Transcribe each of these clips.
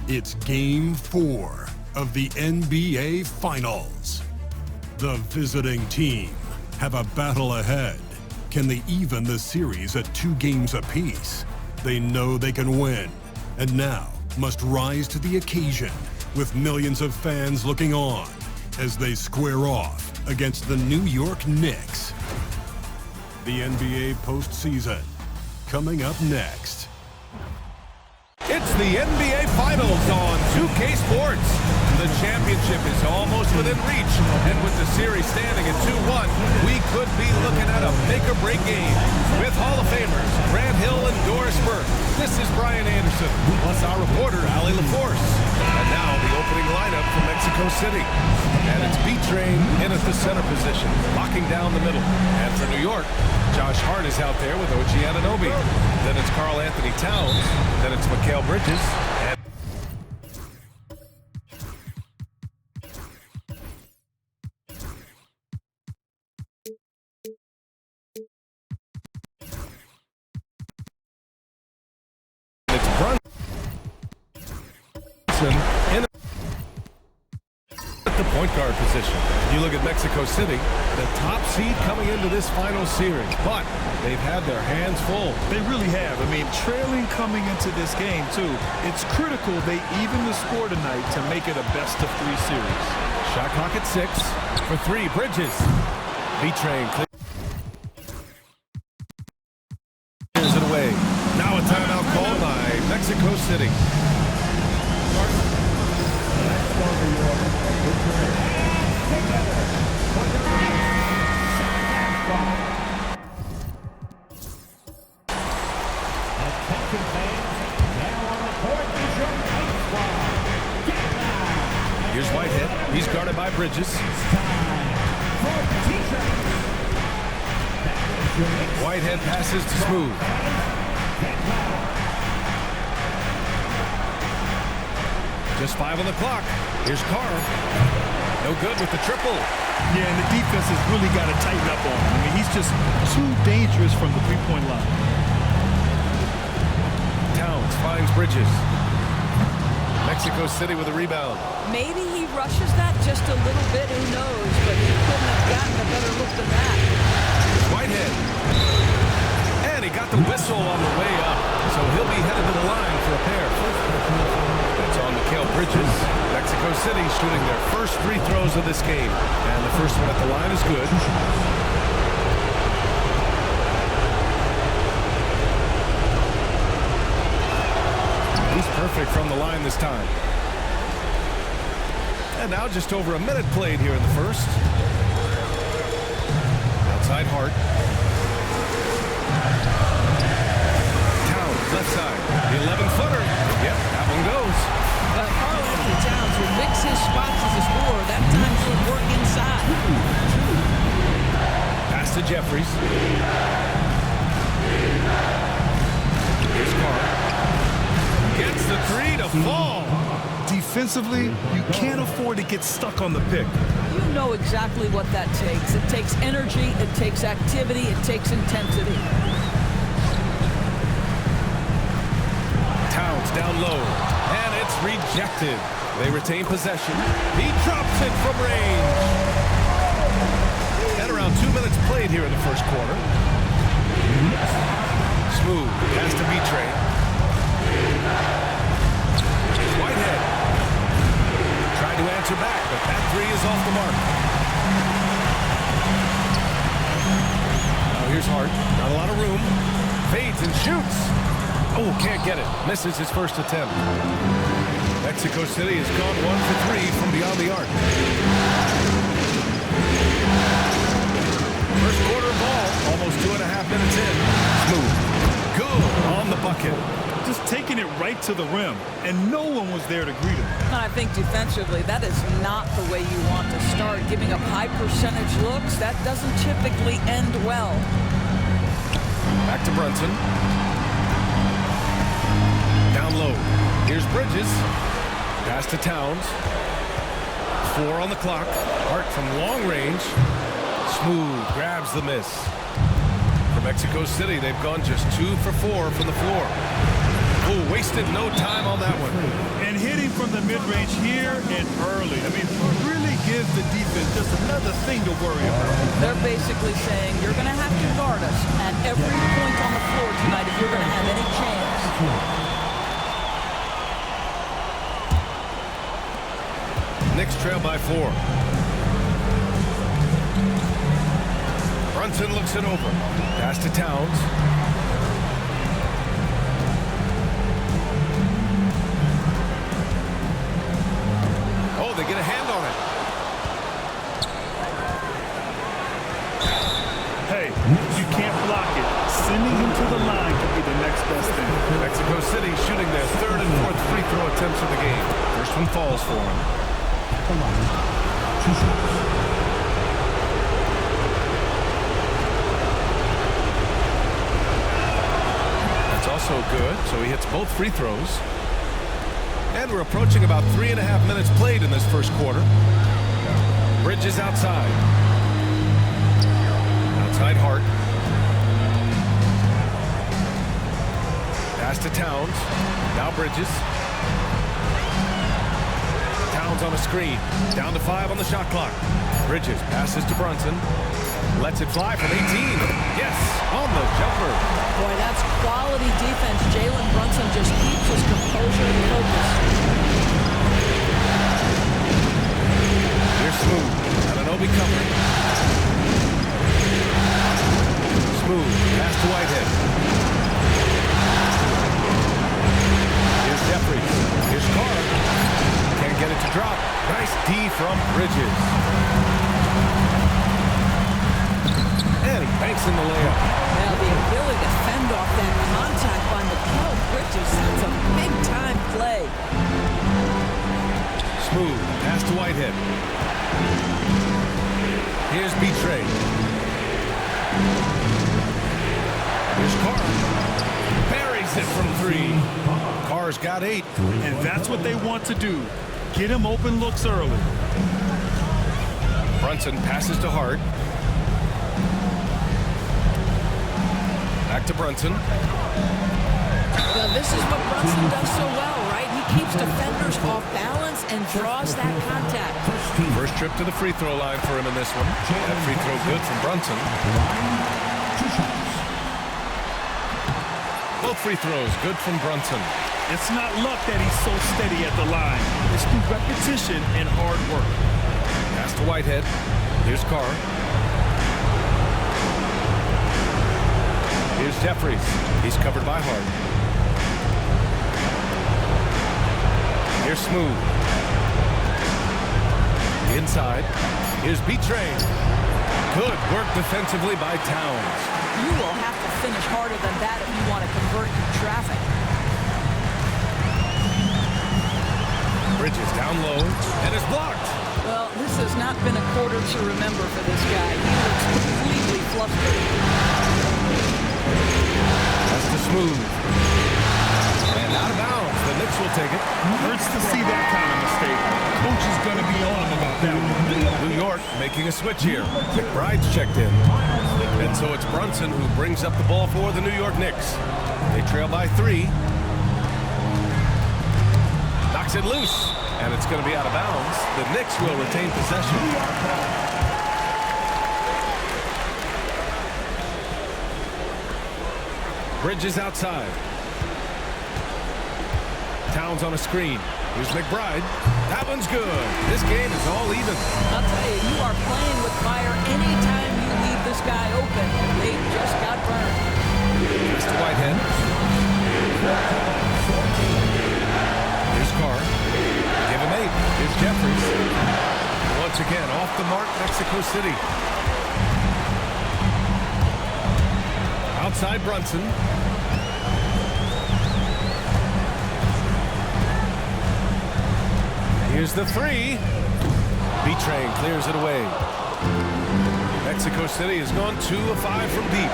It's Game 4 of the NBA Finals. The visiting team have a battle ahead. Can they even the series at 2 games apiece? They know they can win, and now must rise to the occasion with millions of fans looking on as they square off against the New York Knicks. The NBA postseason coming up next. It's the NBA Finals on 2K Sports. The championship is almost within reach, and with the series standing at 2-1, we could be looking at a make-or-break game. With Hall of Famers Grant Hill and Doris Burke, this is Brian Anderson, plus our reporter, Allie LaForce. And now the opening lineup from Mexico City. And it's B-Train in at the center position, locking down the middle. And for New York, Josh Hart is out there with OG Anunoby. Then it's Karl Anthony Towns. Then it's Mikal Bridges. And it's Brunson in at the point guard position. You look at Mexico City, the top seed coming into this final series, but they've had their hands full. They really have. I mean, trailing coming into this game, too. It's critical they even the score tonight to make it a best-of-3 series. Shot clock at 6 for 3. Bridges. B-Train clears it away. Now a timeout called by Mexico City. Here's Whitehead. He's guarded by Bridges. Whitehead passes to Smooth. Just 5 on the clock. Here's Carr. No good with the triple. Yeah, and the defense has really got to tighten up on him. I mean, he's just too dangerous from the three-point line. Towns finds Bridges. Mexico City with a rebound. Maybe he rushes that just a little bit, who knows, but he couldn't have gotten a better look than that. Whitehead. And he got the whistle on the way up, so he'll be headed to the line for a pair. That's on Mikal Bridges. Mexico City shooting their first free throws of this game. And the first one at the line is good. He's perfect from the line this time. And now just over a minute played here in the first. Outside Hart. Towns, left side. The 11-footer. Yep, that one goes. Karl Anthony Towns will mix his spots as a scorer. That time he'll work inside. Pass to Jeffries. Here's Carr. Gets the 3 to fall. Defensively, you can't afford to get stuck on the pick. You know exactly what that takes. It takes energy, it takes activity, it takes intensity. Towns down low, and it's rejected. They retain possession. He drops it from range. And around 2 minutes played here in the first quarter. Smooth, pass to B-Train. Whitehead. Tried to answer back, but that 3 is off the mark. Now here's Hart. Not a lot of room. Fades and shoots. Oh, can't get it. Misses his first attempt. Mexico City has gone 1 for 3 from beyond the arc. First quarter ball, almost 2.5 minutes in. Smooth. Good on the bucket. Just taking it right to the rim, and no one was there to greet him. I think defensively, that is not the way you want to start. Giving up high percentage looks, that doesn't typically end well. Back to Brunson. Down low. Here's Bridges. Pass to Towns. 4 on the clock. Hart from long range. Smooth grabs the miss. For Mexico City, they've gone just 2 for 4 from the floor. Oh, wasted no time on that one. And hitting from the mid-range here and early. I mean, really gives the defense just another thing to worry about. They're basically saying you're going to have to guard us at every point on the floor tonight if you're going to have any chance. Knicks trail by 4. Brunson looks it over. Pass to Towns. Oh, they get a hand on it. Hey, you can't block it. Sending him to the line could be the next best thing. Mexico City shooting their 3rd and 4th free throw attempts of the game. First one falls for him. That's also good, so he hits both free throws. And we're approaching about 3.5 minutes played in this first quarter. Bridges outside. Outside Hart. Pass to Towns. Now Bridges. Towns on a screen. Down to 5 on the shot clock. Bridges passes to Brunson. Lets it fly from 18. Yes, on the jumper. Boy, that's quality defense. Jalen Brunson just keeps his composure and focus. Here's Smooth. Anunoby covering. Smooth. Pass to Whitehead. Here's Jeffries. Here's Carr. Can't get it to drop. Nice D from Bridges. And he banks in the layup. Now the ability to fend off that contact by Mikal Bridges, that's a big-time play. Smooth. Pass to Whitehead. Here's Betray. Here's Carr. Buries it from 3. Carr's got 8. And that's what they want to do. Get him open looks early. Brunson passes to Hart. Back to Brunson. Now this is what Brunson does so well, right? He keeps defenders off balance and draws that contact. First trip to the free throw line for him in this one. That free throw good from Brunson. Both free throws good from Brunson. It's not luck that he's so steady at the line. It's through repetition and hard work. Pass to Whitehead. Here's Carr. Here's Jeffries. He's covered by Hart. Here's Smooth. Inside. Here's Betray. Good work defensively by Towns. You will have to finish harder than that if you want to convert your traffic. Bridges down low and is blocked. Well, this has not been a quarter to remember for this guy. He looks completely flustered. That's the Smooth. And out of bounds. The Knicks will take it. Hurts to see that kind of mistake. Coach is going to be on him about that one. New York making a switch here. McBride's checked in. And so it's Brunson who brings up the ball for the New York Knicks. They trail by 3. Knocks it loose. And it's going to be out of bounds. The Knicks will retain possession. Bridges outside. Towns on a screen. Here's McBride. That one's good. This game is all even. I'll tell you, you are playing with fire anytime you leave this guy open. They just got burned. Here's to Whitehead. Here's Carr. Give him 8. Here's Jeffries. Once again, off the mark, Mexico City. Outside Brunson. Here's the 3. Betray clears it away. Mexico City has gone 2 of 5 from deep.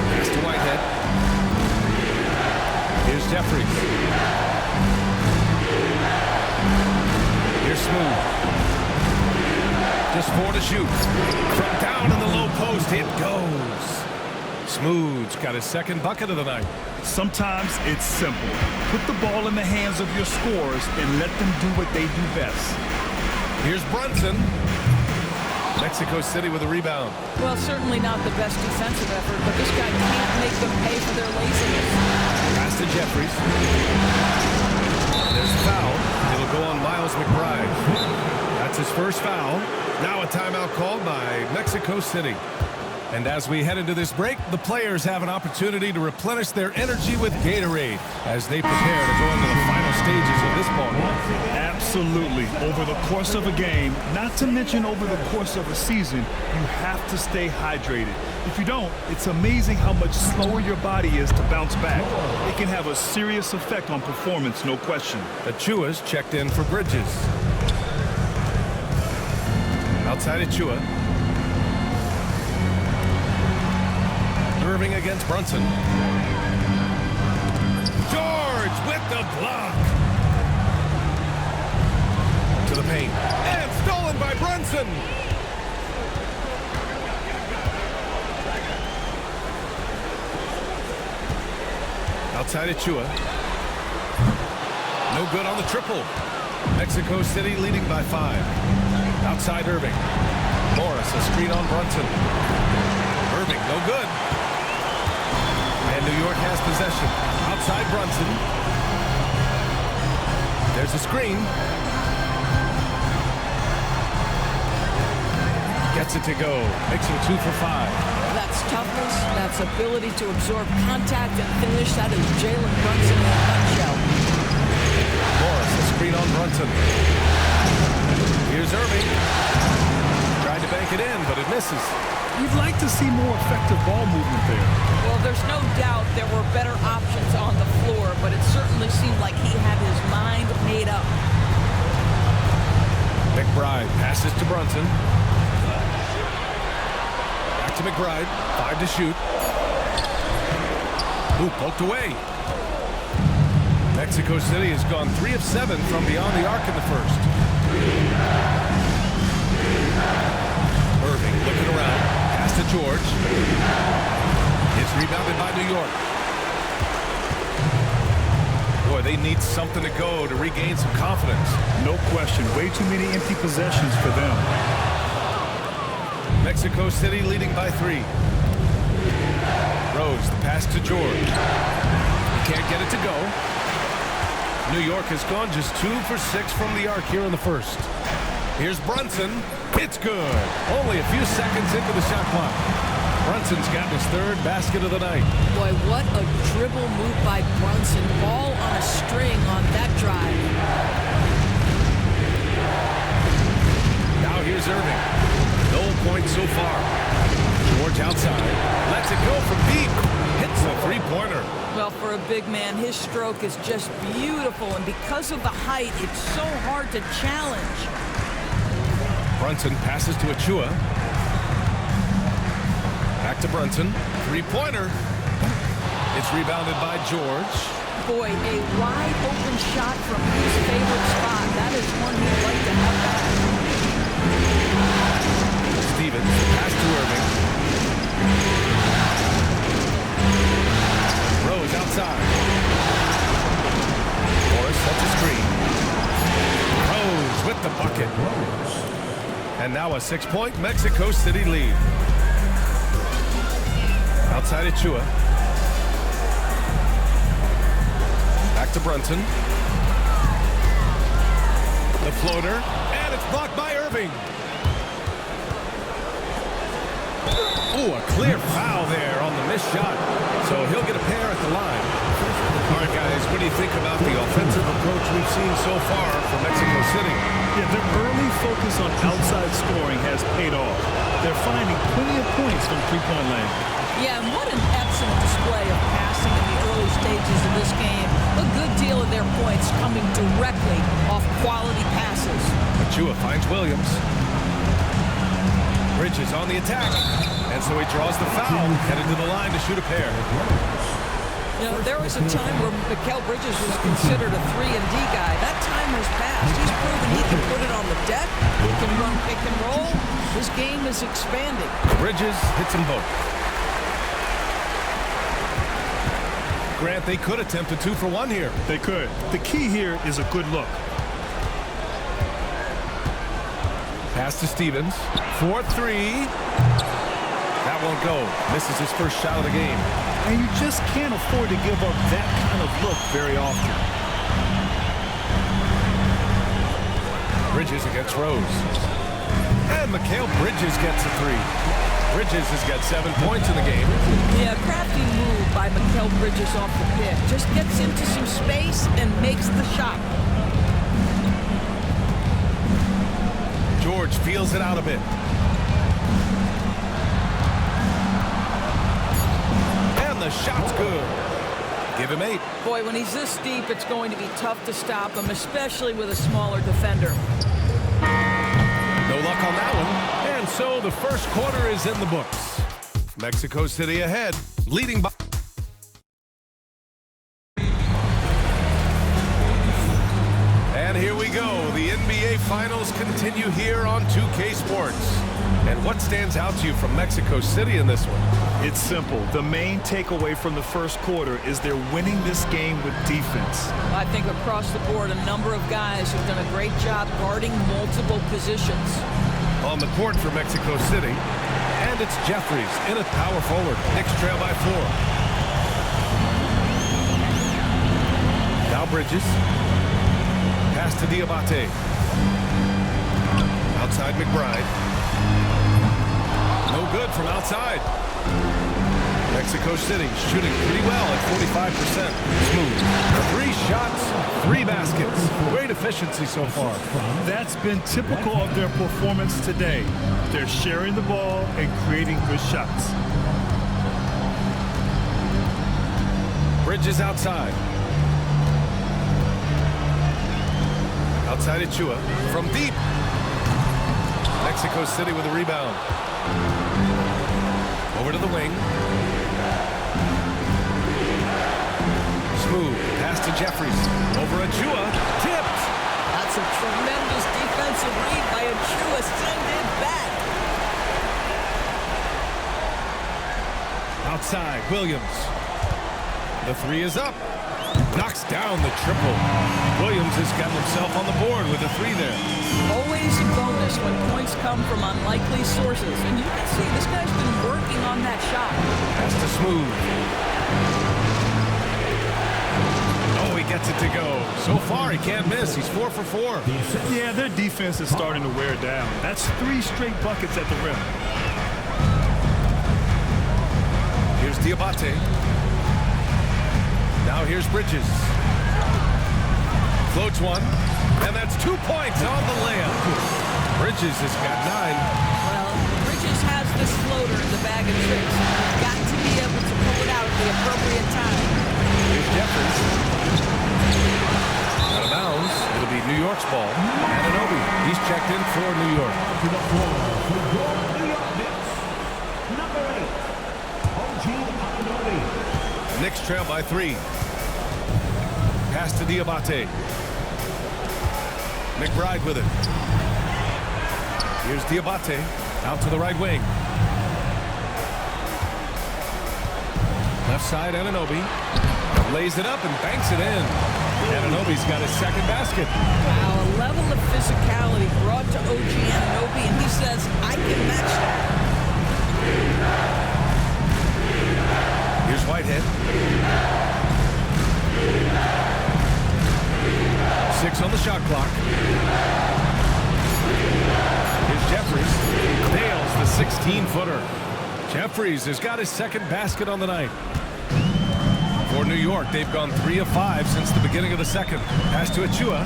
Pass to Whitehead. Here's Jeffries. Here's Smooth. Just 4 to shoot. From down in the low post, it goes. Smooth's got his second bucket of the night. Sometimes it's simple. Put the ball in the hands of your scorers and let them do what they do best. Here's Brunson. Mexico City with a rebound. Well, certainly not the best defensive effort, but this guy can't make them pay for their laziness. Pass to Jeffries. There's a foul. It'll go on Miles McBride. That's his first foul. Now a timeout called by Mexico City. And as we head into this break, the players have an opportunity to replenish their energy with Gatorade as they prepare to go into the final stages of this ball game. Absolutely. Over the course of a game, not to mention over the course of a season, you have to stay hydrated. If you don't, it's amazing how much slower your body is to bounce back. It can have a serious effect on performance, no question. Achua's checked in for Bridges. Outside Achua. Irving against Brunson. George with the block. To the paint. And stolen by Brunson. Outside Achua. No good on the triple. Mexico City leading by 5. Outside Irving. Morris, a screen on Brunson. Irving, no good. And New York has possession. Outside Brunson. There's a screen. Gets it to go. Makes it 2 for 5. That's toughness. That's ability to absorb contact and finish. That is Jalen Brunson in a nutshell. Morris, a screen on Brunson. Here's Irving. Tried to bank it in, but it misses. You'd like to see more effective ball movement there. Well, there's no doubt there were better options on the floor, but it certainly seemed like he had his mind made up. McBride passes to Brunson. Back to McBride. 5 to shoot. Ooh, poked away. Mexico City has gone 3 of 7 from beyond the arc in the first. Irving looking around. Pass to George. It's rebounded by New York. Boy, they need something to go to regain some confidence. No question. Way too many empty possessions for them. Mexico City leading by 3. Rose, the pass to George. He can't get it to go. New York has gone just 2 for 6 from the arc here in the first. Here's Brunson. It's good. Only a few seconds into the shot clock. Brunson's got his 3rd basket of the night. Boy, what a dribble move by Brunson. Ball on a string on that drive. Now here's Irving. No points so far. George outside. Lets it go from deep. Hits a 3-pointer. Well, for a big man, his stroke is just beautiful, and because of the height, it's so hard to challenge. Brunson passes to Achua. Back to Brunson. 3-pointer. It's rebounded by George. Boy, a wide open shot from his favorite spot. That is one he'd like to have back. Stevens, pass to Irving. Rose outside. Morris sets a screen. Rose with the bucket. And now a 6-point Mexico City lead. Outside Achua. Back to Brunson. The floater. And it's blocked by Irving. Ooh, a clear foul there on the missed shot. So he'll get a pair at the line. All right, guys, what do you think about the offensive approach we've seen so far from Mexico City? Yeah, their early focus on outside scoring has paid off. They're finding plenty of points from three-point land. Yeah, and what an excellent display of passing in the early stages of this game. A good deal of their points coming directly off quality passes. Achua finds Williams. Bridges on the attack. And so he draws the foul, headed to the line to shoot a pair. You know, there was a time where Mikal Bridges was considered a 3-and-D guy. That time has passed. He's proven he can put it on the deck. He can run pick and roll. His game is expanding. Bridges hits them both. Grant, they could attempt a 2 for 1 here. They could. The key here is a good look. Pass to Stevens. 4-3. That won't go. Misses his first shot of the game. And you just can't afford to give up that kind of look very often. Bridges against Rose. And Mikal Bridges gets a 3. Bridges has got 7 points in the game. Yeah, crafty move by Mikal Bridges off the pick. Just gets into some space and makes the shot. George feels it out a bit. And the shot's good. Give him 8. Boy, when he's this deep, it's going to be tough to stop him, especially with a smaller defender. No luck on that one. And so the first quarter is in the books. Mexico City ahead, leading by... And here we go. The NBA Finals continue here on 2K Sports. And what stands out to you from Mexico City in this one? It's simple. The main takeaway from the first quarter is they're winning this game with defense. I think across the board, a number of guys have done a great job guarding multiple positions. On the court for Mexico City. And it's Jeffries in at power forward. Knicks trail by 4. Now Bridges. Pass to Diabate. Outside McBride. No good from outside. Mexico City shooting pretty well at 45%. Smooth. 3 shots, 3 baskets. Great efficiency so far. That's been typical of their performance today. They're sharing the ball and creating good shots. Bridges outside. Outside Achua. From deep. Mexico City with a rebound. Over to the wing. Smooth. Pass to Jeffries. Over Achua. Tipped. That's a tremendous defensive read by Achua. Send it back. Outside. Williams. The 3 is up. Knocks down the triple. Williams has got himself on the board with a 3 there. Always a bonus when points come from unlikely sources. And you can see this guy's been working on that shot. Pass to Smooth. Oh, he gets it to go. So far, he can't miss. He's 4 for 4. Yeah, their defense is starting to wear down. That's 3 straight buckets at the rim. Here's Diabate. Now here's Bridges. Floats one, and that's 2 points on the layup. Bridges has got 9. Well, Bridges has this floater in the bag of tricks. You've got to be able to pull it out at the appropriate time. Here's Jeffries. Out of bounds. It'll be New York's ball. Anunoby. He's checked in for New York. Knicks trail by 3. Pass to Diabate. McBride with it. Here's Diabate. Out to the right wing. Left side, Anunoby. Lays it up and banks it in. Anunoby's got his second basket. Wow, a level of physicality brought to OG Anunoby, and he says, I can match that. Here's Whitehead. 6 on the shot clock. Here's Jeffries. Nails the 16-footer. Jeffries has got his second basket on the night. For New York, they've gone 3 of 5 since the beginning of the second. Pass to Achua.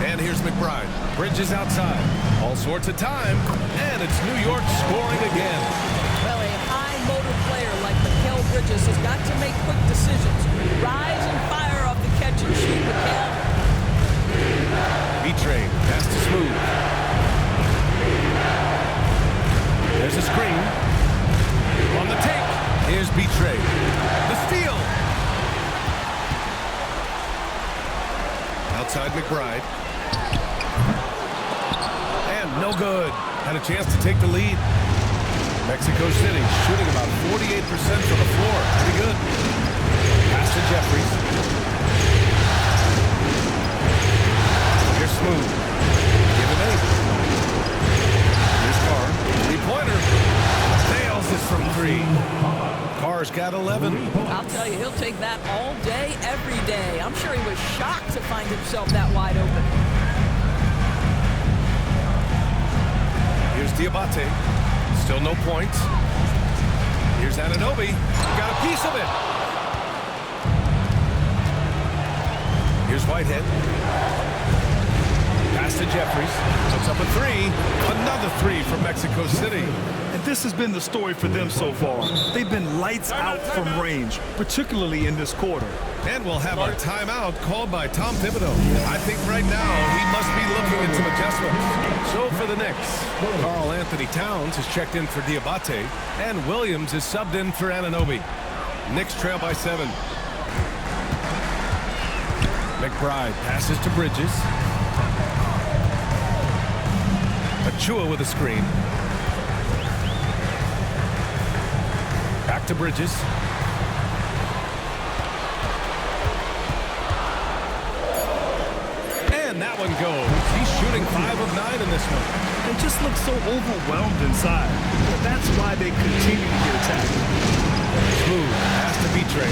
And here's McBride. Bridges outside. All sorts of time. And it's New York scoring again. Well, a high motor player like Mikal Bridges has got to make quick decisions. Rise and fire off the catch and shoot, Mikal. B-Trade. Pass to Smooth. There's a screen. On the take. Here's B-Trade. The steal. Outside McBride. And no good. Had a chance to take the lead. Mexico City shooting about 48% from the floor. Pretty good. Pass to Jeffries. Here's Smooth. Give him 8. Here's Carr. Three-pointer. Nails it from 3. Carr's got 11. I'll tell you, he'll take that all day, every day. I'm sure he was shocked to find himself that wide open. Here's Diabate. Still no points. Here's Anunoby. Got a piece of it. Here's Whitehead. Pass to Jeffries. Puts up a 3. Another 3 from Mexico City. And this has been the story for them so far. They've been lights out from range, particularly in this quarter. And we'll have our timeout called by Tom Thibodeau. I think right now he must be looking at some adjustments. So for the Knicks, Karl Anthony Towns has checked in for Diabate, and Williams is subbed in for Anunoby. Knicks trail by 7. McBride passes to Bridges. Achua with a screen. Back to Bridges. And that one goes. He's shooting 5 of 9 in this one. They just look so overwhelmed inside. But that's why they continue to get attacked. Smooth pass to Vitre.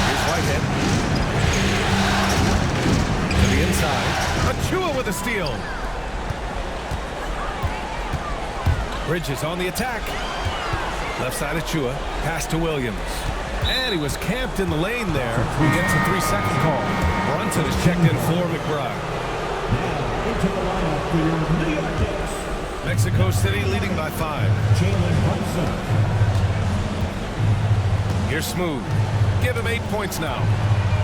Here's Whitehead. To the inside. Achua with a steal. Bridges on the attack. Left side Achua. Pass to Williams. And he was camped in the lane there. He gets a 3-second call. Brunson is checked in for McBride. Into the lineup for your New York Knicks. Mexico City leading by 5. Brunson. Here's Smooth. Give him 8 points now.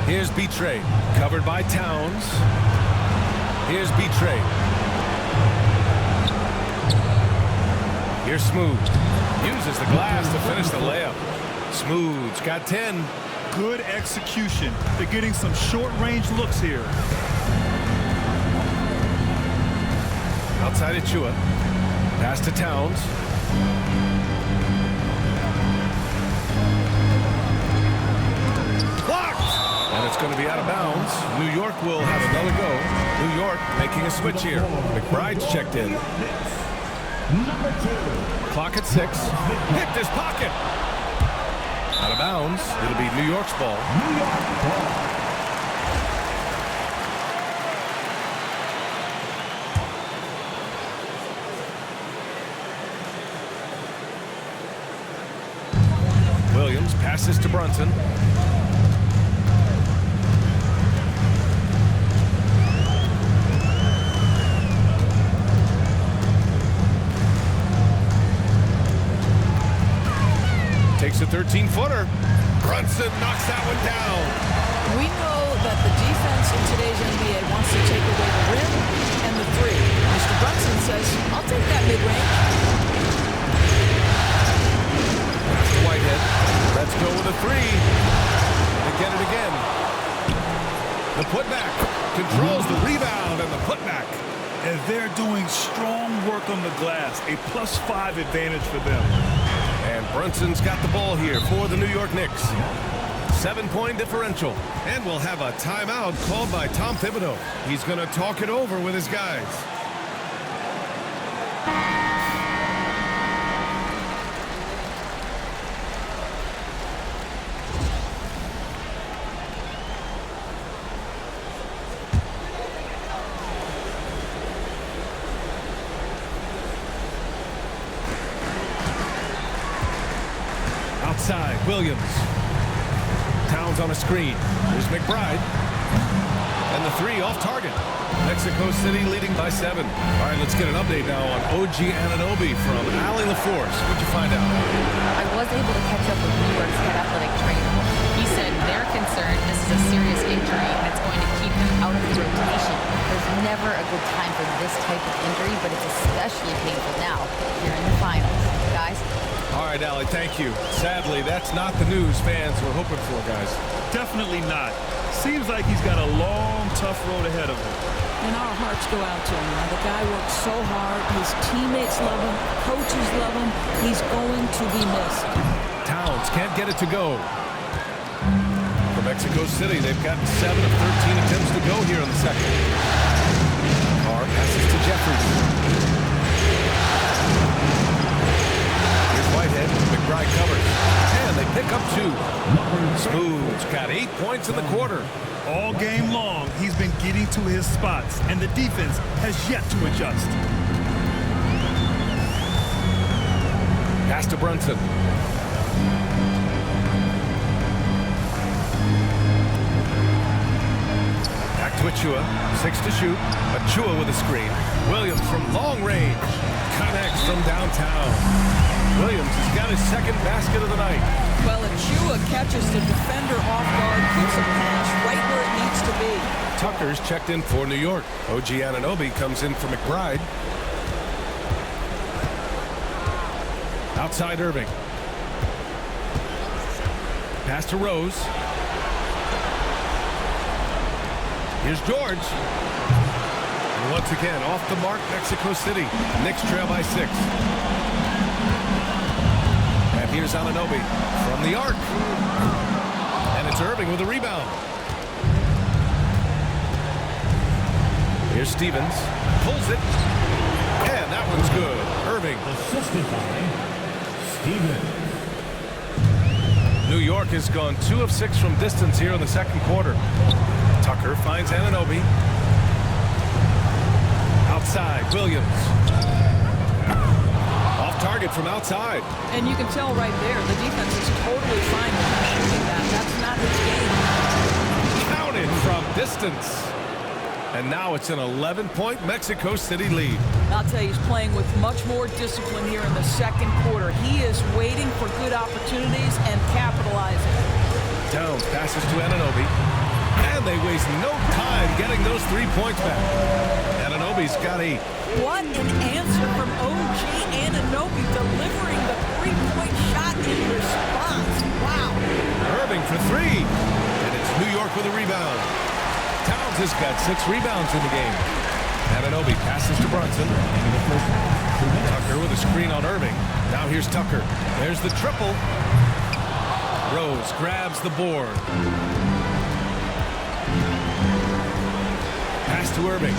Here's Vitre. Covered by Towns. Here's Vitre. Here's Smooth. Uses the glass to finish the layup. Smooth's got 10. Good execution. They're getting some short-range looks here. Outside Achua. Pass to Towns. Blocked! And it's going to be out of bounds. New York will have another go. New York making a switch here. McBride's checked in. Clock at 6. Hit this pocket. Out of bounds. It'll be New York's ball. Williams passes to Brunson. Takes a 13-footer. Brunson knocks that one down. We know that the defense in today's NBA wants to take away the rim and the 3. Mr. Brunson says, I'll take that mid-range. That's Whitehead. Let's go with a 3. And get it again. The putback. Controls the rebound and the putback. And they're doing strong work on the glass. A +5 advantage for them. And Brunson's got the ball here for the New York Knicks. 7-point differential. And we'll have a timeout called by Tom Thibodeau. He's going to talk it over with his guys. Outside, Williams. Towns on a screen. There's McBride. And the 3 off target. Mexico City leading by 7. All right, let's get an update now on OG Anunoby from Allie LaForce. What'd you find out? I was able to catch up with New York's head athletic trainer. He said they're concerned this is a serious injury and it's going to keep him out of the rotation. There's never a good time for this type of injury, but it's especially painful now here in the finals. Guys, All right, Allie, thank you. Sadly, that's not the news fans were hoping for, guys. Definitely not. Seems like he's got a long, tough road ahead of him. And our hearts go out to him. The guy works so hard. His teammates love him. Coaches love him. He's going to be missed. Towns can't get it to go. For Mexico City, they've gotten 7 of 13 attempts to go here in the second. Carr passes to Jeffries. Here's Whitehead. McBride covers. And they pick up 2. Smooth's got 8 points in the quarter. All game long, he's been getting to his spots, and the defense has yet to adjust. Pass to Brunson. Back to Achua. 6 to shoot. Achua with a screen. Williams from long range. Connects from downtown. Williams has got his second basket of the night. Well, Achua catches the defender off guard, puts a pass right where it needs to be. Tucker's checked in for New York. OG Anunoby comes in for McBride. Outside Irving. Pass to Rose. Here's George. And once again, off the mark, Mexico City. Knicks trail by 6. And here's Anunoby from the arc. And it's Irving with a rebound. Here's Stevens. Pulls it. And that one's good. Irving. Assisted by Stevens. New York has gone 2 of 6 from distance here in the second quarter. Tucker finds Anunoby. Outside, Williams. Off target from outside. And you can tell right there, the defense is totally fine with him shooting that. That's not his game. Counted from distance. And now it's an 11-point Mexico City lead. I'll tell you, he's playing with much more discipline here in the second quarter. He is waiting for good opportunities and capitalizing. Towns passes to Anunoby. And they waste no time getting those 3 points back. Anunoby's got 8. What an answer from OG Anunoby, delivering the three-point shot in response. Wow. Irving for 3. And it's New York with a rebound. Towns has got 6 rebounds in the game. Anunoby passes to Brunson. Tucker with a screen on Irving. Now here's Tucker. There's the triple. Rose grabs the board. Pass to Irving.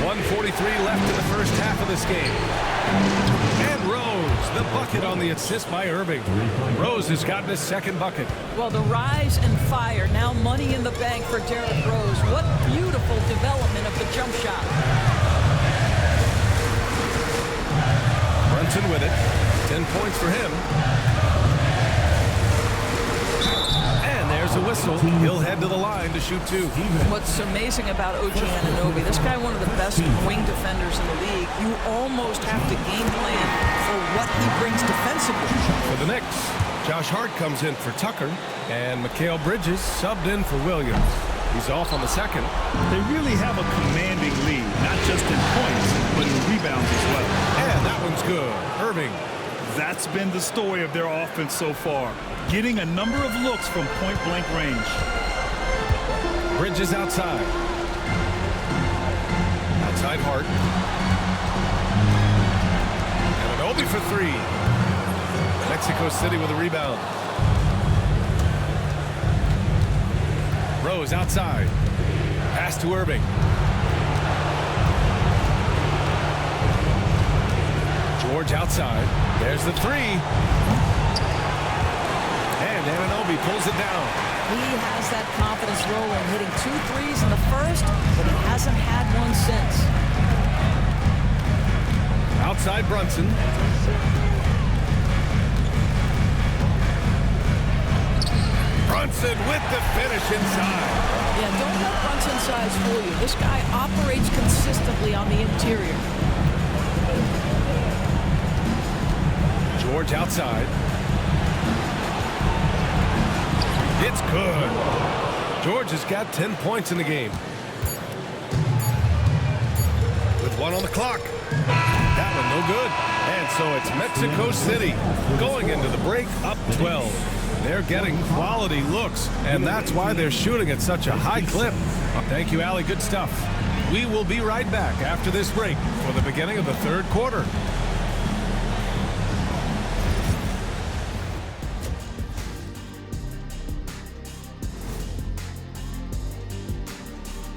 1:43 left in the first half of this game. And Rose, the bucket on the assist by Irving. Rose has gotten his second bucket. Well, the rise and fire, now money in the bank for Derrick Rose. What beautiful development of the jump shot. Brunson with it. 10 points for him. And there's a whistle. He'll head to the line to shoot 2. What's amazing about OG Anunoby, this guy one of the best wing defenders in the league. You almost have to game plan for what he brings defensively. For the Knicks, Josh Hart comes in for Tucker, and Mikal Bridges subbed in for Williams. He's off on the second. They really have a commanding lead, not just in points, but in rebounds as well. And that one's good. Irving. That's been the story of their offense so far, getting a number of looks from point-blank range. Bridges outside. Outside Hart. Anunoby for 3. Mexico City with a rebound. Rose outside. Pass to Irving. George outside. There's the 3. And Anunoby pulls it down. He has that confidence rolling, hitting 2 threes in the first, but he hasn't had one since. Outside Brunson. Brunson with the finish inside. Yeah, don't let Brunson's size fool you. This guy operates consistently on the interior. George outside. It's good. George has got 10 points in the game. With 1 on the clock. That one no good. And so it's Mexico City going into the break up 12. They're getting quality looks, and that's why they're shooting at such a high clip. Thank you, Allie. Good stuff. We will be right back after this break for the beginning of the third quarter.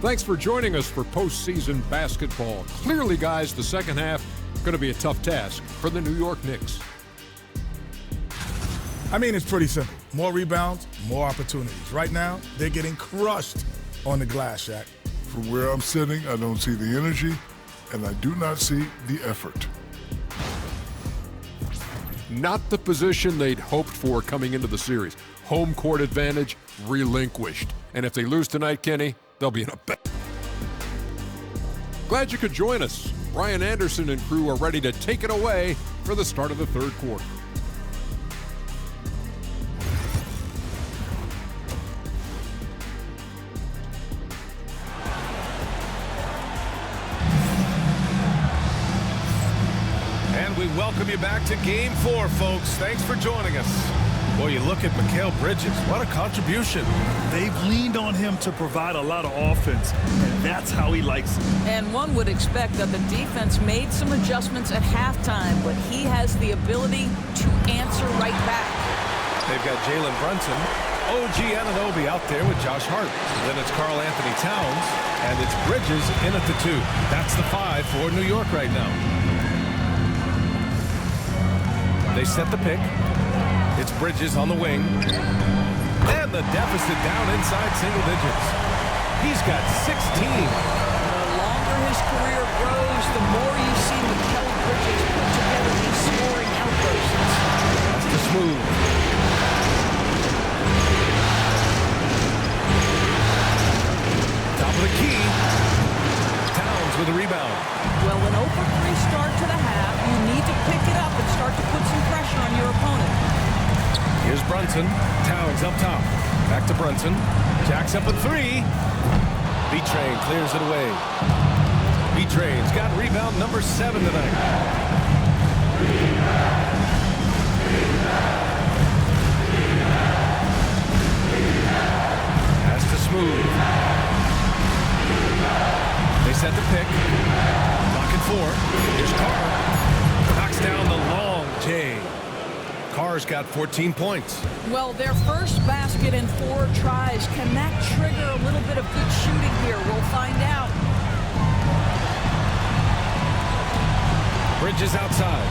Thanks for joining us for postseason basketball. Clearly, guys, the second half going to be a tough task for the New York Knicks. I mean, it's pretty simple. More rebounds, more opportunities. Right now, they're getting crushed on the glass, Shaq. From where I'm sitting, I don't see the energy, and I do not see the effort. Not the position they'd hoped for coming into the series. Home court advantage relinquished. And if they lose tonight, Kenny, they'll be in a bad. Glad you could join us. Brian Anderson and crew are ready to take it away for the start of the third quarter. And we welcome you back to Game 4, folks. Thanks for joining us. Boy, you look at Mikal Bridges. What a contribution. They've leaned on him to provide a lot of offense, and that's how he likes it. And one would expect that the defense made some adjustments at halftime, but he has the ability to answer right back. They've got Jalen Brunson, OG Anunoby out there with Josh Hart. Then it's Karl Anthony Towns, and it's Bridges in at the 2. That's the 5 for New York right now. They set the pick. It's Bridges on the wing. And the deficit down inside single digits. He's got 16. The longer his career grows, the more you see Mikal Bridges put together these scoring outbursts. That's the smooth. Top of the key. Towns with a rebound. Well, an open 3 start to the half, you need to pick it up and start to put some pressure on your opponent. Here's Brunson. Towns up top. Back to Brunson. Jacks up a 3. B-Train clears it away. B-Train's got rebound number 7 tonight. Pass to Smooth. They set the pick. Lock it 4. Here's Carr. Knocks down the long J. Carr's got 14 points. Well, their first basket in 4 tries. Can that trigger a little bit of good shooting here? We'll find out. Bridges outside.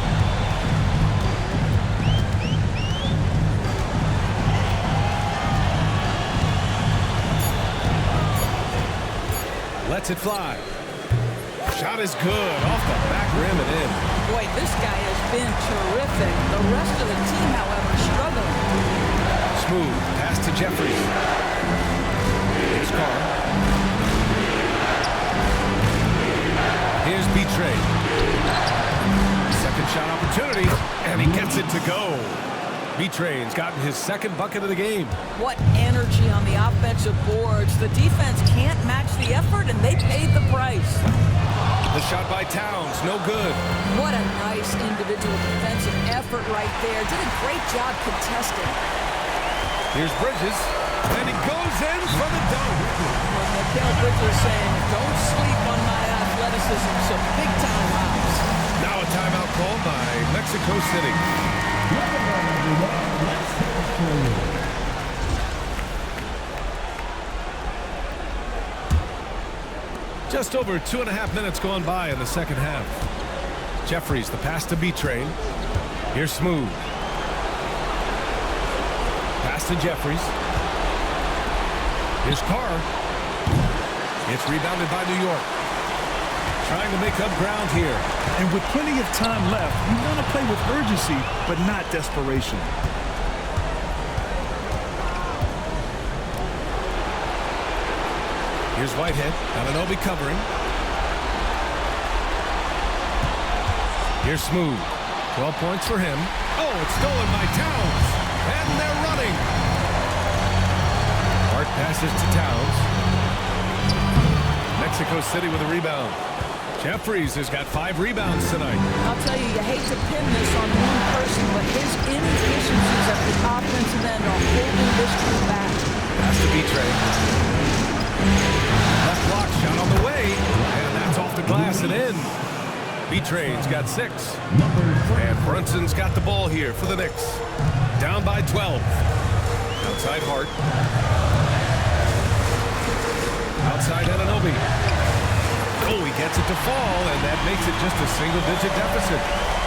Lets it fly. Shot is good. Off the back rim and in. Boy, this guy has been terrific. The rest of the team, however, struggling. Smooth. Pass to Jeffries. Here's Carr. Here's B-Train. Second shot opportunity, and he gets it to go. B-Train's gotten his second bucket of the game. What energy on the offensive boards. The defense can't match the effort, and they paid the price. The shot by Towns, no good. What a nice individual defensive effort right there. Did a great job contesting. Here's Bridges, and he goes in for the dunk. Well, Mikal Bridges saying, don't sleep on my athleticism. Some big-time hops. Now a timeout called by Mexico City. Just over 2.5 minutes gone by in the second half. Jeffries, the pass to B-Train. Here's Smooth. Pass to Jeffries. Here's Carr. It's rebounded by New York. Trying to make up ground here. And with plenty of time left, you want to play with urgency, but not desperation. Here's Whitehead. Anunoby covering. Here's Smooth. 12 points for him. Oh, it's stolen by Towns. And they're running. Hart passes to Towns. Mexico City with a rebound. Jeffries has got 5 rebounds tonight. I'll tell you, you hate to pin this on one person, but his inefficiencies at the offensive end are holding this team back. Has to be Trey. Left block shot on the way, and that's off the glass and in. B-Train's got 6. And Brunson's got the ball here for the Knicks. Down by 12. Outside Hart. Outside Anunoby. Oh, he gets it to fall, and that makes it just a single-digit deficit.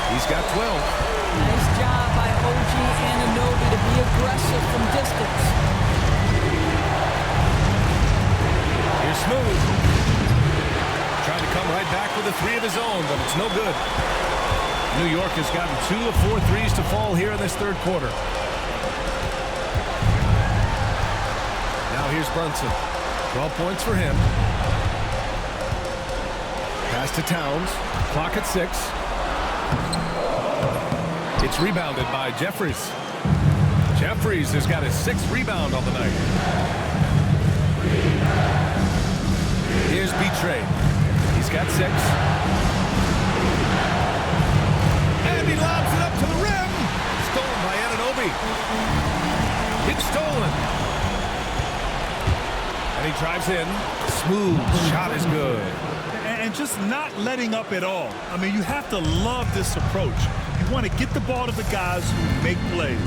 He's got 12. Nice job by OG Anunoby to be aggressive from distance. Here's Smooth. Trying to come right back with a 3 of his own, but it's no good. New York has gotten 2 of 4 threes to fall here in this third quarter. Now here's Brunson. 12 points for him. Pass to Towns. Clock at 6. It's rebounded by Jeffries. Jeffries has got his 6th rebound on the night. Here's B-Trey. He's got 6. And he lobs it up to the rim. Stolen by Anunoby. It's stolen. And he drives in. Smooth. Shot is good. And just not letting up at all. I mean, you have to love this approach. You want to get the ball to the guys who make plays.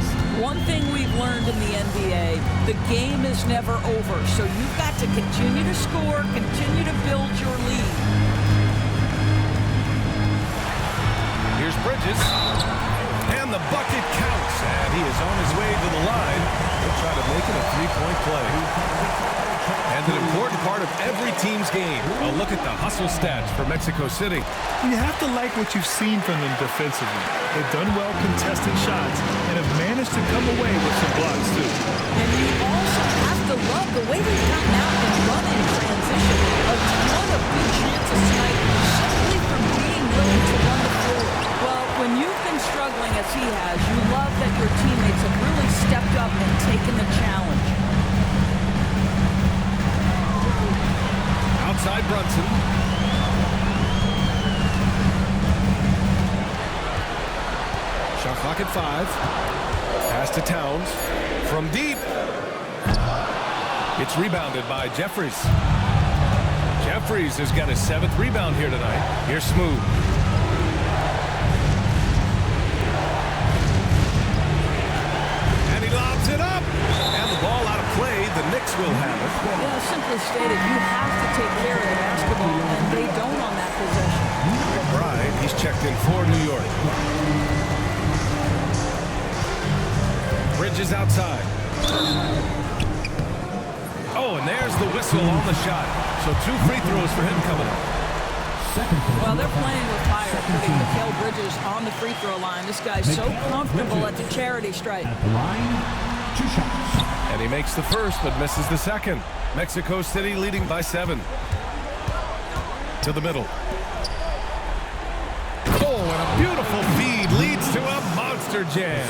One thing we've learned in the NBA, the game is never over. So you've got to continue to score, continue to build your lead. Here's Bridges. And the bucket counts. And he is on his way to the line. He'll try to make it a 3-point play. And an important part of every team's game. A look at the hustle stats for Mexico City. You have to like what you've seen from them defensively. They've done well contesting shots and have managed to come away with some blocks, too. And you also have to love the way they've gotten out and run in transition. A ton of good chances tonight simply from being willing to run the floor. Well, when you've been struggling as he has, you love that your teammates have really stepped up and taken the challenge. Outside Brunson. Shot clock at 5. Pass to Towns. From deep. It's rebounded by Jeffries. Jeffries has got his 7th rebound here tonight. Here's Smooth. And he lobs it up. And the ball out of play. The Knicks will have it. Yeah, simply stated, you have to take care of the basketball, and they don't on that possession. McBride, he's checked in for New York. Bridges outside. Oh, and there's the whistle on the shot. So 2 free throws for him coming up. Well, they're playing with fire, putting Mikal Bridges on the free throw line. This guy's so comfortable at the charity stripe. At the line, 2 shots. And he makes the first, but misses the second. Mexico City leading by 7. To the middle. Oh, and a beautiful feed leads to a monster jam.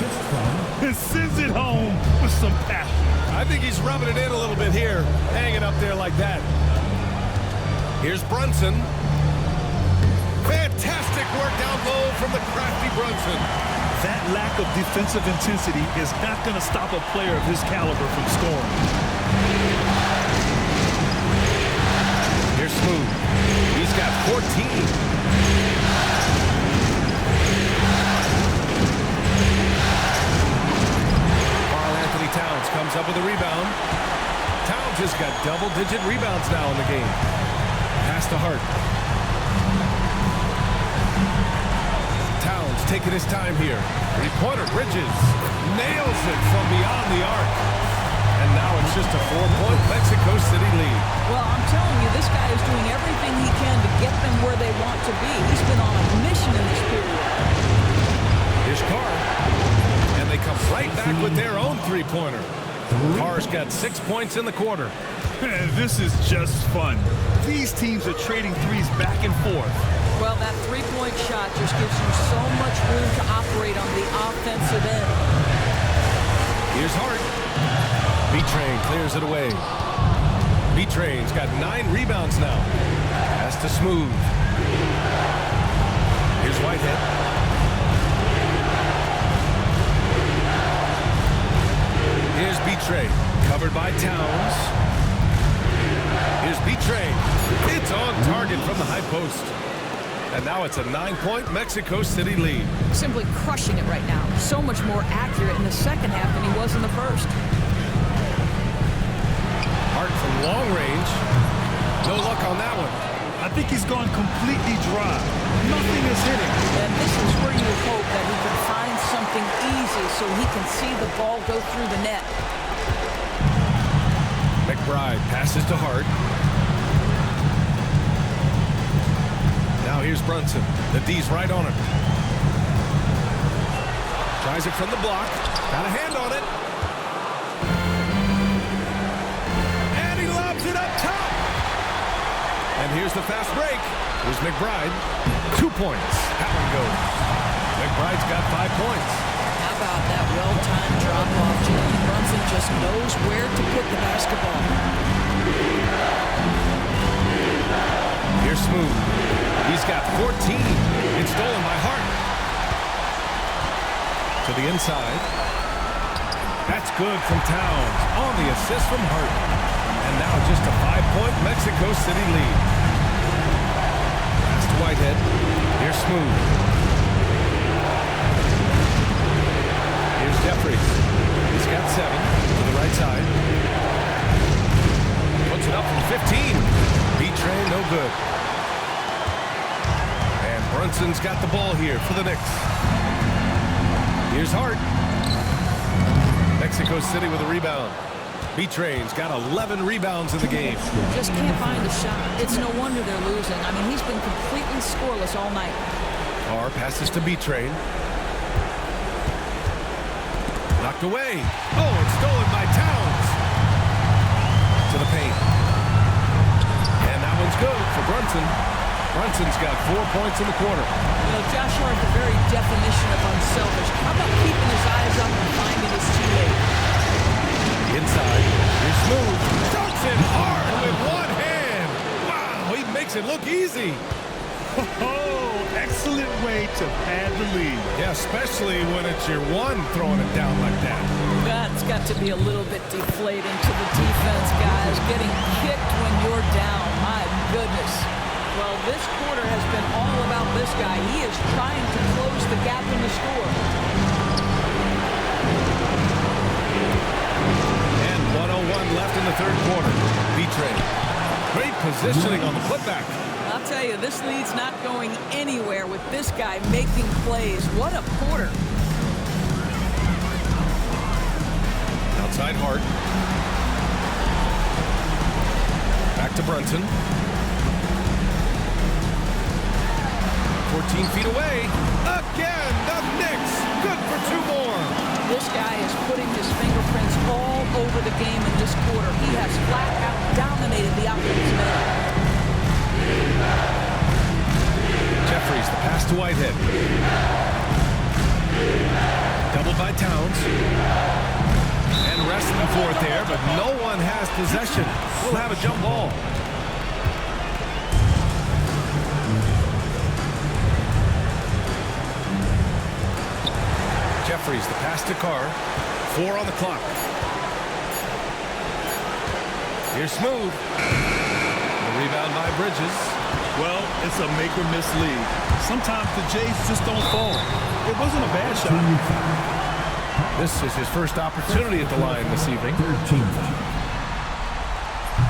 He sends it home with some passion. I think he's rubbing it in a little bit here, hanging up there like that. Here's Brunson. Fantastic work down low from the crafty Brunson. That lack of defensive intensity is not going to stop a player of his caliber from scoring. Here's Smooth. He's got 14. Towns comes up with a rebound. Towns has got double-digit rebounds now in the game. Pass to Hart. Towns taking his time here. Three-pointer, Bridges nails it from beyond the arc. And now it's just a 4-point Mexico City lead. Well, I'm telling you, this guy is doing everything he can to get them where they want to be. He's been on a mission in this period. Here's Carr. They come right back with their own three-pointer. Carr's got 6 points in the quarter. This is just fun. These teams are trading threes back and forth. Well, that three-point shot just gives you so much room to operate on the offensive end. Here's Hart. B-Train clears it away. B-Train's got 9 rebounds now. Pass to Smooth. Here's Whitehead. Here's Betray, covered by Towns. Here's Betray. It's on target from the high post. And now it's a 9-point Mexico City lead. Simply crushing it right now. So much more accurate in the second half than he was in the first. Hart from long range. No luck on that one. I think he's gone completely dry. Nothing is hitting. And this is where you hope that he can find something easy so he can see the ball go through the net. McBride passes to Hart. Now here's Brunson. The D's right on him. Tries it from the block. Got a hand on it. And he lobs it up top. And here's the fast break. Here's McBride. 2 points. That one goes. McBride's got 5 points. How about that well-timed drop-off? Jalen Brunson just knows where to put the basketball. Here's Smooth. He's got 14. It's stolen by Hart. To the inside. That's good from Towns. On the assist from Hart. And now just a 5-point Mexico City lead. Pass to Whitehead. Here's Smooth. Here's Jeffries. He's got 7 to the right side. Puts it up from 15. Betray, no good. And Brunson's got the ball here for the Knicks. Here's Hart. Mexico City with a rebound. Betray's got 11 rebounds in the game. Just can't find a shot. It's no wonder they're losing. I mean, he's been completely scoreless all night. Carr passes to Betray. Knocked away. Oh, it's stolen by Towns. To the paint. And that one's good for Brunson. Brunson's got 4 points in the quarter. You know, Josh Hart, the very definition of unselfish. How about keeping his eyes up and finding his teammate? Inside. Here's Smooth. Dunks it hard with one hand. Wow, he makes it look easy. Oh, excellent way to pad the lead. Yeah, especially when it's your one throwing it down like that. That's got to be a little bit deflating to the defense, guys. Getting kicked when you're down. My goodness. Well, this quarter has been all about this guy. He is trying to close the gap in the score. And 1:01 left in the third quarter. Betray. Great positioning on the putback. I'll tell you, this lead's not going anywhere with this guy making plays. What a quarter. Outside Hart. Back to Brunson. 14 feet away. Again, the Knicks. Good for 2 more. This guy is putting his fingerprints all over the game in this quarter. He has flat out dominated the offensive end. Jeffries, the pass to Whitehead. Doubled by Towns. And wrestling for it there, but no one has possession. We'll have a jump ball. Jeffries, the pass to Carr. 4 on the clock. Here's Smooth. The rebound by Bridges. Well, it's a make-or-miss lead. Sometimes the Jays just don't fall. It wasn't a bad shot. This is his first opportunity at the line this evening.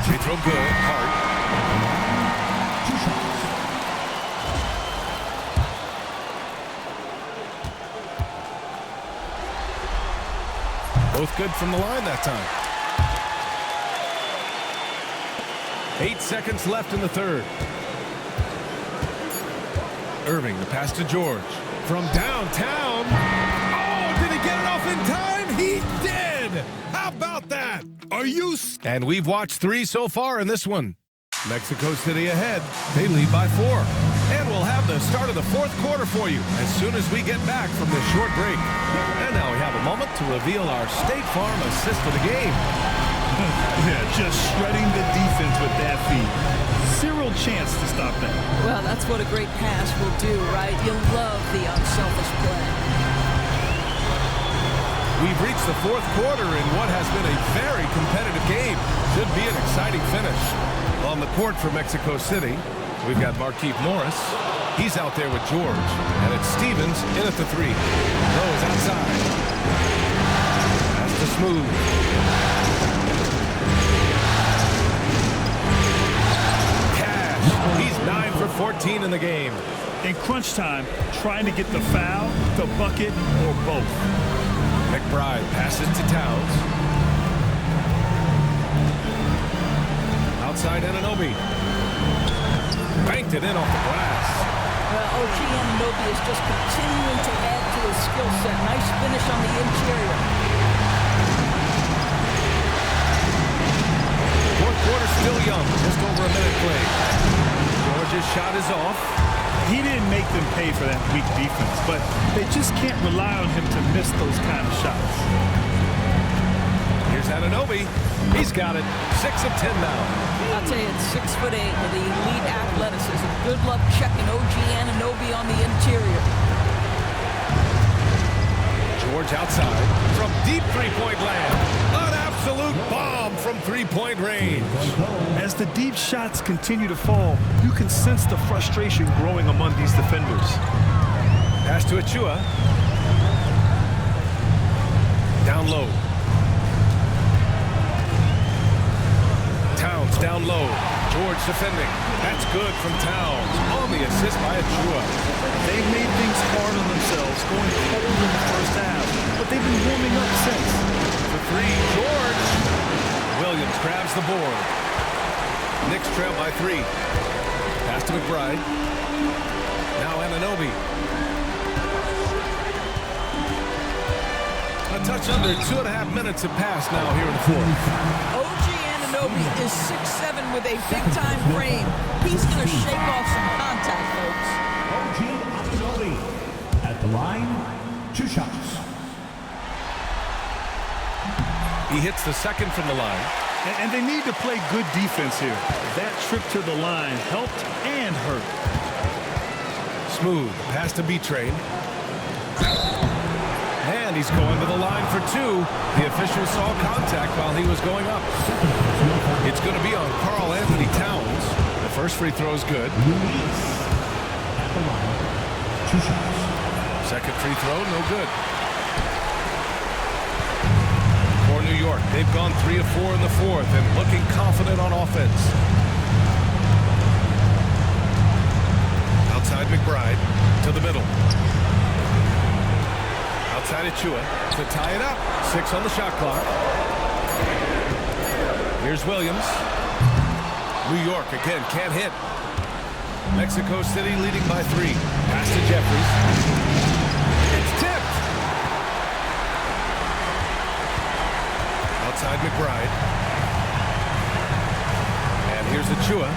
Free throw good. Hart. Both good from the line that time. 8 seconds left in the third. Irving, the pass to George. From downtown. Oh, did he get it off in time? He did! How about that? Are you... And we've watched 3 so far in this one. Mexico City ahead. They lead by 4. And we'll have the start of the fourth quarter for you as soon as we get back from this short break. And now we have a moment to reveal our State Farm assist of the game. Yeah, just shredding the defense with that feed. Zero chance to stop that. Well, that's what a great pass will do, right? You love the unselfish play. We've reached the fourth quarter in what has been a very competitive game. Should be an exciting finish. On the court for Mexico City, we've got Markieff Morris. He's out there with George. And it's Stevens in at the three. Rose outside. Pass to Smooth. Cash. He's 9 for 14 in the game. In crunch time, trying to get the foul, the bucket, or both. McBride passes to Towns. Outside Anunoby. Banked it in off the glass. Well, OG Anunoby is just continuing to add to his skill set. Nice finish on the interior. Fourth quarter still young. Just over a minute played. George's shot is off. He didn't make them pay for that weak defense, but they just can't rely on him to miss those kind of shots. Here's Anunoby. He's got it. 6 of 10 now. I'll tell you, it's 6'8" with the elite athleticism. Good luck checking OG Anunoby on the interior. George outside from deep three-point land. An absolute bomb from three-point range. As the deep shots continue to fall, you can sense the frustration growing among these defenders. Pass to Achua. Down low. Towns down low. George defending. That's good from Towns. On the assist by Achua. They've made things hard on themselves, going cold in the first half, but they've been warming up since. For three, George. Williams grabs the board. Knicks trail by 3. Pass to McBride. Now Anunoby. A touch under 2.5 minutes have passed now here in the fourth. OG Anunoby is 6'7" with a big-time frame. He's going to shake off some contact, folks. OG Anunoby at the line, 2 shots. He hits the second from the line. And they need to play good defense here. That trip to the line helped and hurt. Smooth. Pass to B-Train. And he's going to the line for 2. The official saw contact while he was going up. It's going to be on Karl Anthony Towns. The first free throw is good. At the line, 2 shots. Second free throw, no good. For New York, they've gone 3 of 4 in the fourth and looking confident on offense. Outside McBride to the middle. Outside Achua to tie it up. 6 on the shot clock. Here's Williams. New York again can't hit. Mexico City leading by 3. Pass to Jeffries. It's tipped. Outside McBride. And here's Achua.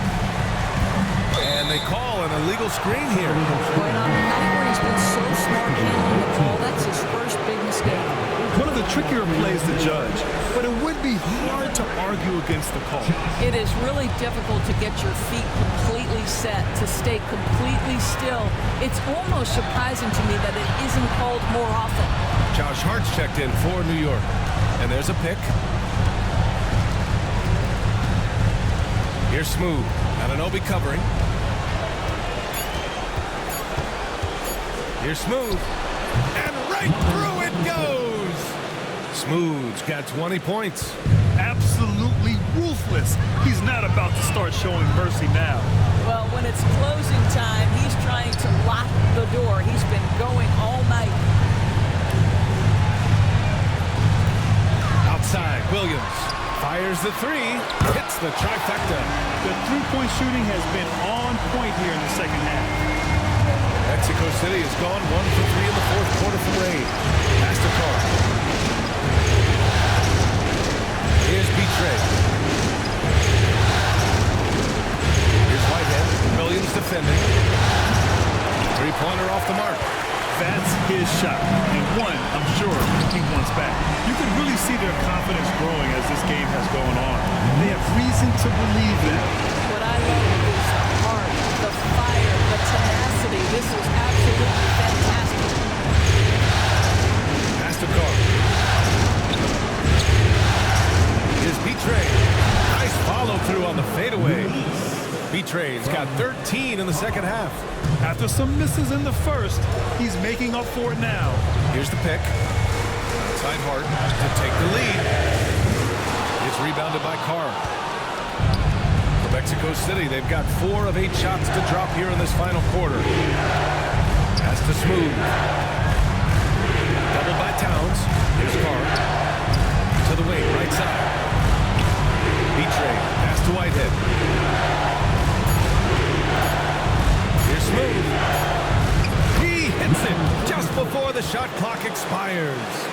And they call an illegal screen here. Going on a night where he's been so smart handling the ball, that's his first big mistake. One of the trickier plays to judge, but it would be hard to argue against the call. It is really difficult to get your feet completely set, to stay completely still. It's almost surprising to me that it isn't called more often. Josh Hart's checked in for New York. And there's a pick. Here's Smooth. Anunoby covering. Here's Smooth. And right through it goes! Smooth's got 20 points. Absolutely ruthless. He's not about to start showing mercy now. Well, when it's closing time, he's trying to lock the door. He's been going all night. Outside, Williams fires the 3, hits the trifecta. The three-point shooting has been on point here in the second half. Mexico City has gone 1 for 3 in the fourth quarter from Ray. Pass to Carr. Here's B-Tray. Here's Whitehead. Williams defending. Three-pointer off the mark. That's his shot, and one, I'm sure, taking one's back. You can really see their confidence growing as this game has gone on. They have reason to believe that. What I love is the heart, the fire, the tenacity. This is absolutely fantastic. Pass to Carr. Here's Betray. Nice follow-through on the fadeaway. Betray's got 13 in the second half. After some misses in the first, he's making up for it now. Here's the pick. Outside Hart to take the lead. It's rebounded by Carr. For Mexico City, they've got 4 of 8 shots to drop here in this final quarter. Pass to Smooth. Doubled by Towns. Here's Carr. To the wing, right side. Betray. Pass to Whitehead. Here's Smooth. He hits it just before the shot clock expires.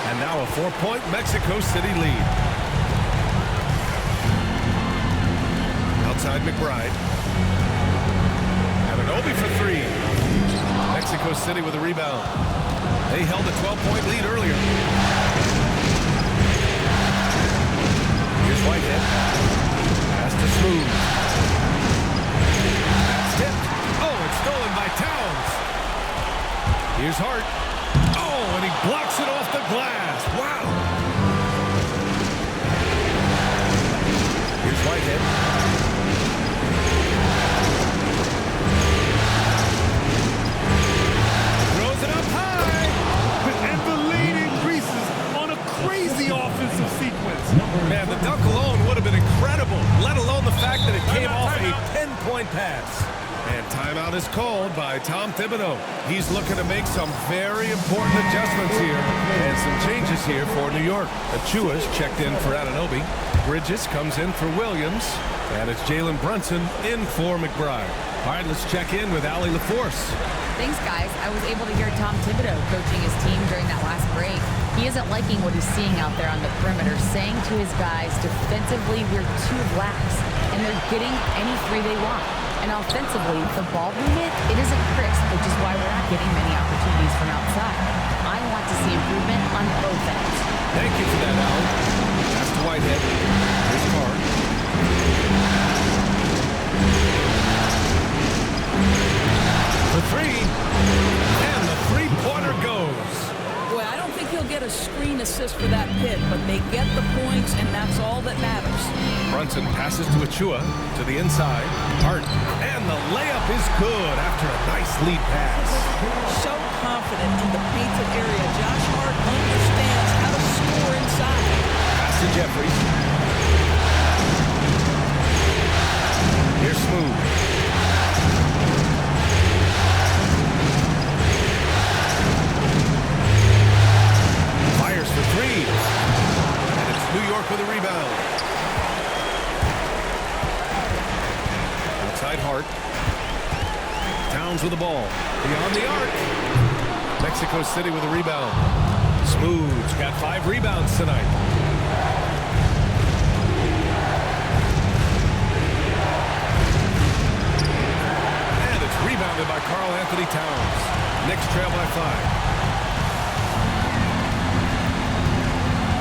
And now a 4-point Mexico City lead. Outside McBride. And an Obi for 3. Mexico City with a rebound. They held a 12-point lead earlier. Here's Whitehead. Pass to Smooth. Tipped. Oh, it's stolen by Towns. Here's Hart. Oh, and he blocks it off the glass. Wow. Here's Whitehead. Throws it up high. And the lead increases on a crazy offensive sequence. Man, the dunk alone would have been incredible, let alone the fact that it came off a 10-point pass. And timeout is called by Tom Thibodeau. He's looking to make some very important adjustments here and some changes here for New York. Achua's checked in for Anunoby. Bridges comes in for Williams. And it's Jalen Brunson in for McBride. All right, let's check in with Allie LaForce. Thanks, guys. I was able to hear Tom Thibodeau coaching his team during that last break. He isn't liking what he's seeing out there on the perimeter, saying to his guys, defensively, we're too lax, and they're getting any three they want. And offensively, the ball movement, it isn't crisp, which is why we're not getting many opportunities from outside. I want to see improvement on both ends. Thank you for that, Allie. Pass to Whitehead. Here's Carr. The 3. And the three-pointer goes. Boy, I don't think he'll get a screen assist for that pick, but they get the points, and that's all that matters. Brunson passes to Achua to the inside. Hart. And the layup is good after a nice lead pass. So confident in the painted area. Josh Hart understands how to score inside. Pass to Jeffries. Here's Smooth. Fires for 3. And it's New York with a rebound. Outside Hart. Towns with the ball. Beyond the arc. Mexico City with a rebound. Smooth's got 5 rebounds tonight. And it's rebounded by Karl Anthony Towns. Knicks trail by 5.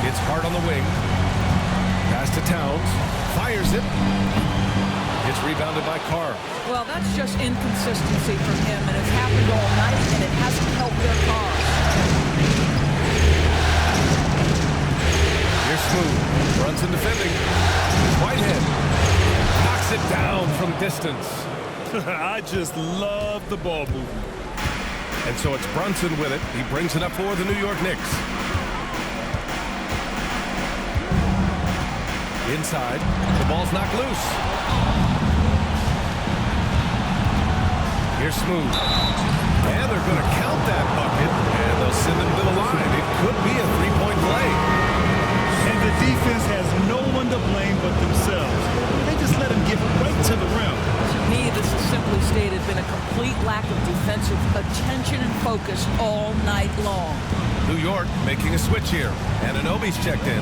It's Hart on the wing. Pass to Towns. Fires it. It's rebounded by Carr. Well, that's just inconsistency from him, and it's happened all night, and it hasn't helped their cause. Here's Smooth. Brunson defending. Whitehead knocks it down from distance. I just love the ball movement. And so it's Brunson with it. He brings it up for the New York Knicks. Inside. The ball's knocked loose. Here's Smooth. And they're going to count that bucket, and they'll send him to the line. It could be a three-point play. And the defense has no one to blame but themselves. They just let him get right to the rim. To me, this is simply stated been a complete lack of defensive attention and focus all night long. New York making a switch here. And Anunoby's checked in.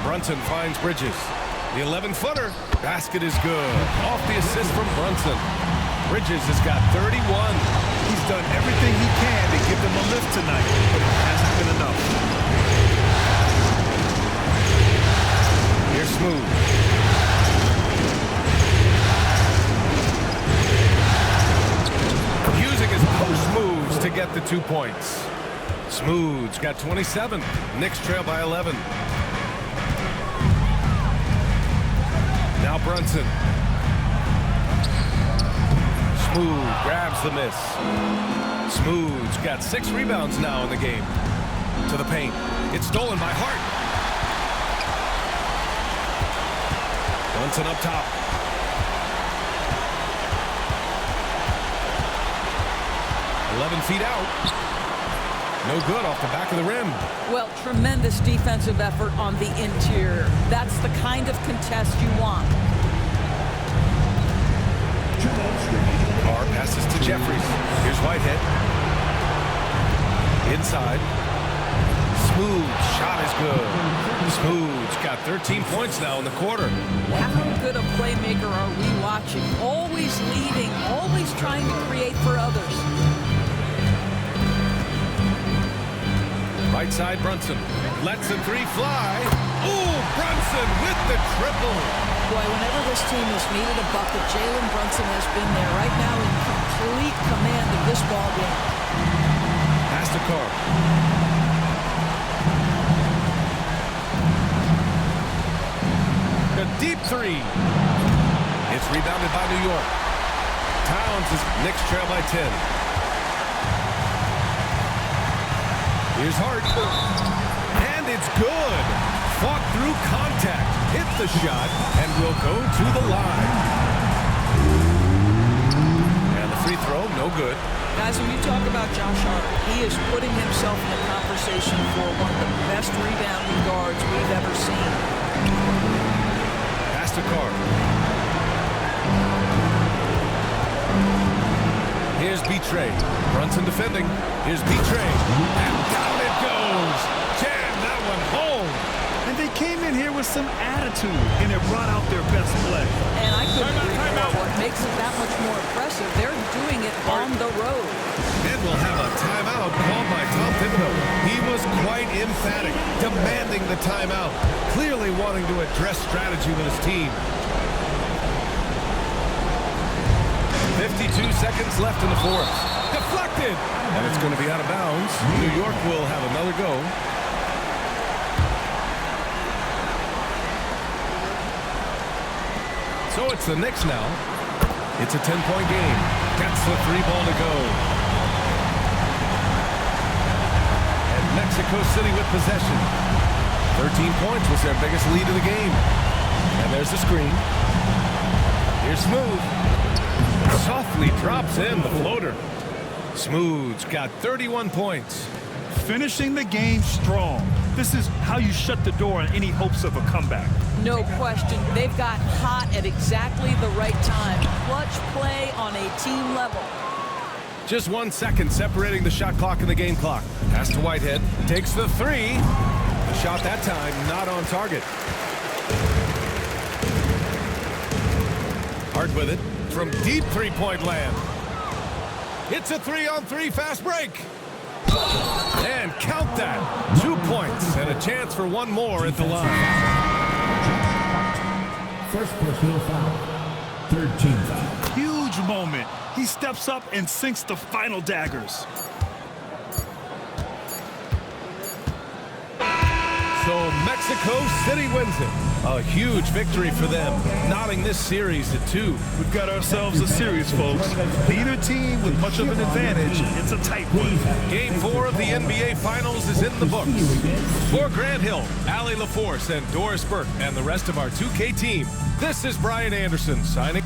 Brunson finds Bridges. The 11-footer. Basket is good. Off the assist from Brunson. Bridges has got 31. He's done everything he can to give them a lift tonight, but it hasn't been enough. Here's Smooth. Using his post moves to get the 2 points. Smooth's got 27. Knicks trail by 11. Now Brunson. Smooth grabs the miss. Smooth's got 6 rebounds now in the game. To the paint. It's stolen by Hart. Brunson up top. Feet out. No good off the back of the rim. Well, tremendous defensive effort on the interior. That's the kind of contest you want. Carr passes to Jeffries. Here's Whitehead. Inside. Smooth shot is good. Smooth's got 13 points now in the quarter. How good a playmaker are we watching? Always leading, always trying to create for others. Right side, Brunson. Lets the 3 fly. Ooh, Brunson with the triple. Boy, whenever this team has needed a bucket, Jalen Brunson has been there right now in complete command of this ball game. Pass to Carr. A deep 3. It's rebounded by New York. Towns is Knicks trail by 10. Here's Hart. And it's good. Fought through contact. Hit the shot and will go to the line. And the free throw, no good. Guys, when you talk about Josh Hart, he is putting himself in the conversation for one of the best rebounding guards we've ever seen. Pass to Carr. Here's B-Trey. Brunson defending. Here's B-Trey. And down it goes. Jam that one home. And they came in here with some attitude, and it brought out their best play. And I couldn't agree more. What makes it that much more impressive, they're doing it on the road. And we'll have a timeout called by Tom Thibodeau. He was quite emphatic, demanding the timeout, clearly wanting to address strategy with his team. 52 seconds left in the fourth. Deflected! And it's going to be out of bounds. New York will have another go. So it's the Knicks now. It's a 10-point game. Gets the 3 ball to go. And Mexico City with possession. 13 points was their biggest lead of the game. And there's the screen. Here's Smooth. Softly drops in the floater. Smooth's got 31 points. Finishing the game strong. This is how you shut the door on any hopes of a comeback. No question. They've got hot at exactly the right time. Clutch play on a team level. Just 1 second separating the shot clock and the game clock. Pass to Whitehead. Takes the 3. The shot that time not on target. Hart with it. From deep 3-point land. It's a 3-on-3 fast break. And count that. 2 points and a chance for one more at the line. First personal foul. Third team foul. Huge moment. He steps up and sinks the final daggers. So Mexico City wins it. A huge victory for them, knotting this series at 2. We've got ourselves a series, folks. Neither team with much of an advantage. It's a tight one. Game 4 of the NBA Finals is in the books. For Grant Hill, Allie LaForce, and Doris Burke, and the rest of our 2K team, this is Brian Anderson signing.